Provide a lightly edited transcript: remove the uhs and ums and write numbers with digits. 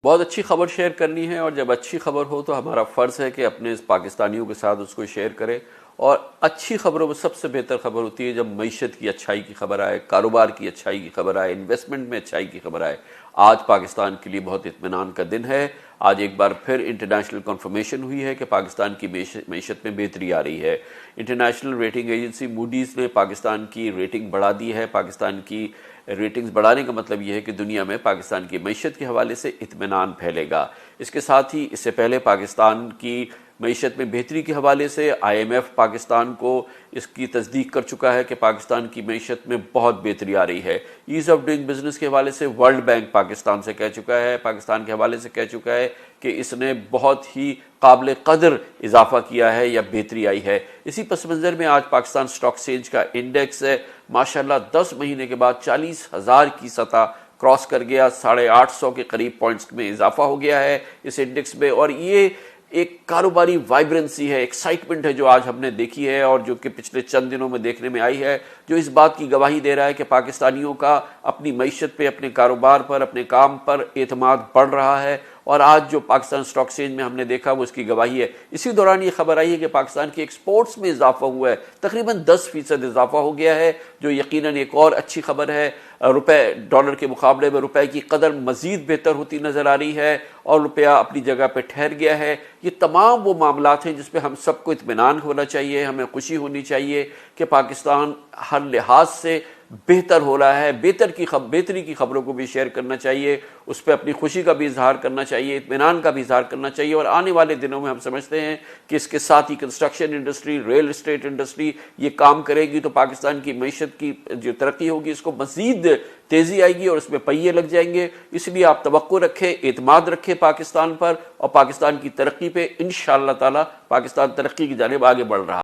بہت اچھی خبر شیئر کرنی ہے، اور جب اچھی خبر ہو تو ہمارا فرض ہے کہ اپنے پاکستانیوں کے ساتھ اس کو شیئر کریں۔ اور اچھی خبروں میں سب سے بہتر خبر ہوتی ہے جب معیشت کی اچھائی کی خبر آئے، کاروبار کی اچھائی کی خبر آئے، انویسٹمنٹ میں اچھائی کی خبر آئے۔ آج پاکستان کے لیے بہت اطمینان کا دن ہے۔ آج ایک بار پھر انٹرنیشنل کنفرمیشن ہوئی ہے کہ پاکستان کی معیشت میں بہتری آ رہی ہے۔ انٹرنیشنل ریٹنگ ایجنسی موڈیز نے پاکستان کی ریٹنگ بڑھا دی ہے۔ پاکستان کی ریٹنگز بڑھانے کا مطلب یہ ہے کہ دنیا میں پاکستان کی معیشت کے حوالے سے اطمینان پھیلے گا۔ اس کے ساتھ ہی اس سے پہلے پاکستان کی معیشت میں بہتری کے حوالے سے آئی ایم ایف پاکستان کو اس کی تصدیق کر چکا ہے کہ پاکستان کی معیشت میں بہت بہتری آ رہی ہے۔ ایز آف ڈوئنگ بزنس کے حوالے سے ورلڈ بینک پاکستان سے کہہ چکا ہے، پاکستان کے حوالے سے کہہ چکا ہے کہ اس نے بہت ہی قابل قدر اضافہ کیا ہے یا بہتری آئی ہے۔ اسی پس منظر میں آج پاکستان اسٹاک ایکسچینج کا انڈیکس ہے ماشاءاللہ 10 مہینے کے بعد 40,000 کی سطح کراس کر گیا، 850 کے قریب پوائنٹس میں اضافہ ہو گیا ہے اس انڈیکس میں۔ اور یہ ایک کاروباری وائبرنسی ہے، ایکسائٹمنٹ ہے جو آج ہم نے دیکھی ہے اور جو کہ پچھلے چند دنوں میں دیکھنے میں آئی ہے، جو اس بات کی گواہی دے رہا ہے کہ پاکستانیوں کا اپنی معیشت پہ، اپنے کاروبار پر، اپنے کام پر اعتماد بڑھ رہا ہے۔ اور آج جو پاکستان اسٹاک ایکسچینج میں ہم نے دیکھا وہ اس کی گواہی ہے۔ اسی دوران یہ خبر آئی ہے کہ پاکستان کی ایکسپورٹس میں اضافہ ہوا ہے، تقریباً 10% اضافہ ہو گیا ہے، جو یقیناً ایک اور اچھی خبر ہے۔ روپے ڈالر کے مقابلے میں روپے کی قدر مزید بہتر ہوتی نظر آ رہی ہے اور روپیہ اپنی جگہ پہ ٹھہر گیا ہے۔ یہ تمام وہ معاملات ہیں جس پہ ہم سب کو اطمینان ہونا چاہیے، ہمیں خوشی ہونی چاہیے کہ پاکستان ہر لحاظ سے بہتر ہو رہا ہے۔ بہتری کی خبروں کو بھی شیئر کرنا چاہیے، اس پہ اپنی خوشی کا بھی اظہار کرنا چاہیے، اطمینان کا بھی اظہار کرنا چاہیے۔ اور آنے والے دنوں میں ہم سمجھتے ہیں کہ اس کے ساتھ ہی construction industry, real estate industry یہ کام کرے گی تو پاکستان کی معیشت کی جو ترقی ہوگی اس کو مزید تیزی آئے گی اور اس میں پہیے لگ جائیں گے۔ اس لیے آپ توقع رکھیں، اعتماد رکھیں پاکستان پر اور پاکستان کی ترقی پہ۔ انشاءاللہ تعالی پاکستان ترقی کی جانب آگے بڑھ رہا ہے۔